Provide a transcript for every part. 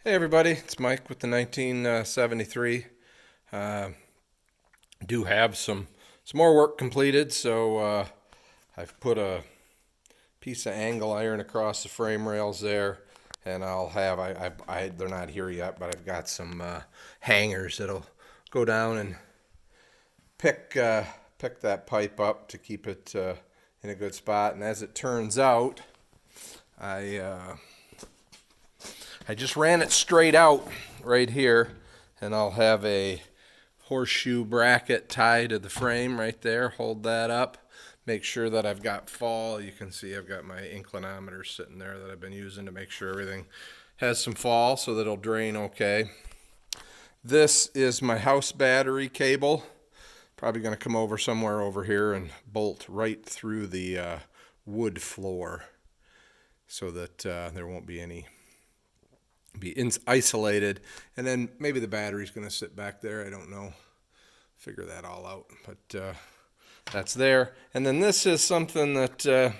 Hey everybody, it's Mike with the 1973. Do have some more work completed, so I've put a piece of angle iron across the frame rails there, and I'll have they're not here yet, but I've got some hangers that'll go down and pick that pipe up to keep it in a good spot. And as it turns out, I I just ran it straight out right here, and I'll have a horseshoe bracket tied to the frame right there. Hold that up. Make sure that I've got fall. You can see I've got my inclinometer sitting there that I've been using to make sure everything has some fall so that it'll drain okay. This is my house battery cable. Probably going to come over somewhere over here and bolt right through the wood floor so that there won't be any isolated, and then maybe the battery's going to sit back there. I don't know. Figure that all out, but that's there. And then this is something that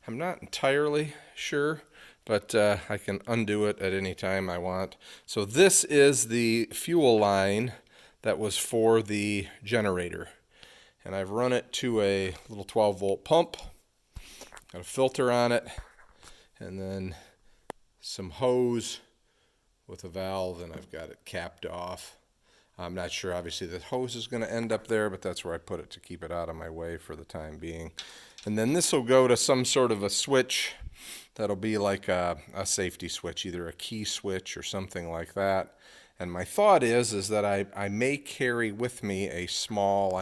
I'm not entirely sure, but I can undo it at any time I want. So this is the fuel line that was for the generator, and I've run it to a little 12-volt pump. Got a filter on it, and then some hose with a valve, and I've got it capped off. I'm not sure, obviously, the hose is going to end up there, but that's where I put it to keep it out of my way for the time being. And then this will go to some sort of a switch that'll be like a safety switch, either a key switch or something like that. And my thought is that I may carry with me I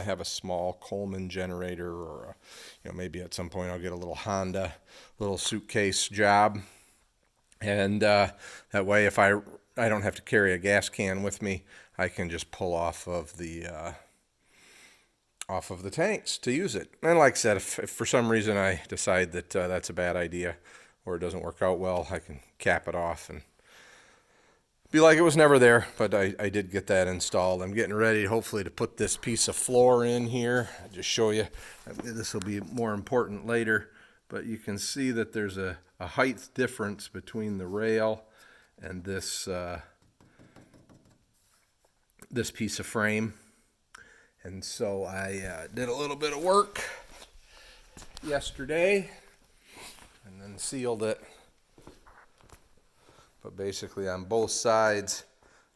have a small Coleman generator, or maybe at some point I'll get a little Honda little suitcase job. And that way, if I don't have to carry a gas can with me, I can just pull off of the tanks to use it. And like I said, if for some reason I decide that that's a bad idea or it doesn't work out well, I can cap it off and be like it was never there. But I did get that installed. I'm getting ready, hopefully, to put this piece of floor in here. I'll just show you. This will be more important later. But you can see that there's a height difference between the rail and this piece of frame. And so I did a little bit of work yesterday and then sealed it. But basically on both sides,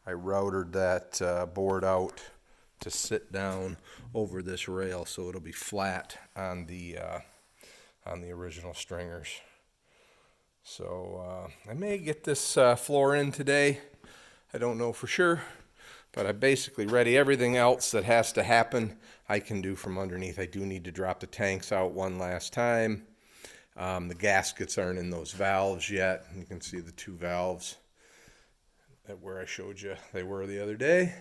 I routed that board out to sit down over this rail so it'll be flat on the original stringers. So I may get this floor in today. I don't know for sure, but I basically ready everything else that has to happen I can do from underneath. I do need to drop the tanks out one last time. The gaskets aren't in those valves yet. You can see the two valves at where I showed you they were the other day.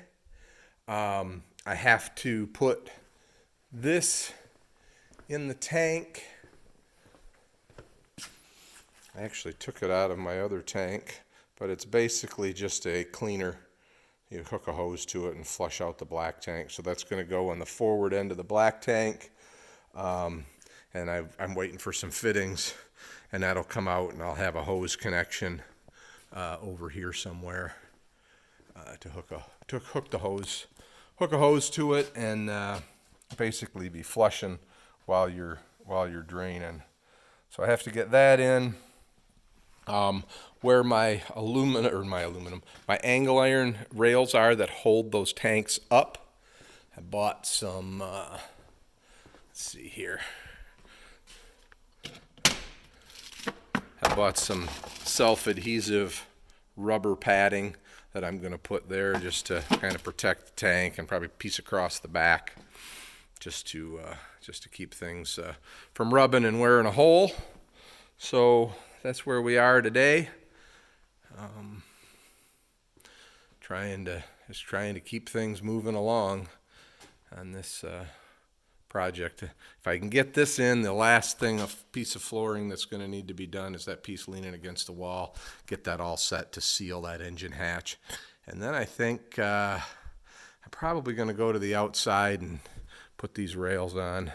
I have to put this in the tank. I actually took it out of my other tank, but it's basically just a cleaner. You hook a hose to it and flush out the black tank. So that's going to go on the forward end of the black tank. And I'm waiting for some fittings, and that'll come out, and I'll have a hose connection over here somewhere to hook a hose to it, and basically be flushing while you're draining. So I have to get that in. Where my angle iron rails are that hold those tanks up, I bought some, let's see here. I bought some self-adhesive rubber padding that I'm going to put there just to kind of protect the tank, and probably a piece across the back just to keep things from rubbing and wearing a hole. So that's where we are today. Trying to keep things moving along on this project. If I can get this in, the last thing, a piece of flooring that's going to need to be done is that piece leaning against the wall. Get that all set to seal that engine hatch. And then I think I'm probably going to go to the outside and put these rails on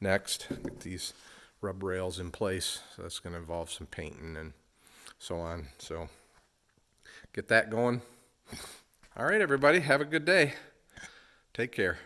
next. Get these rub rails in place. So that's going to involve some painting and so on. So get that going. All right, everybody, have a good day. Take care.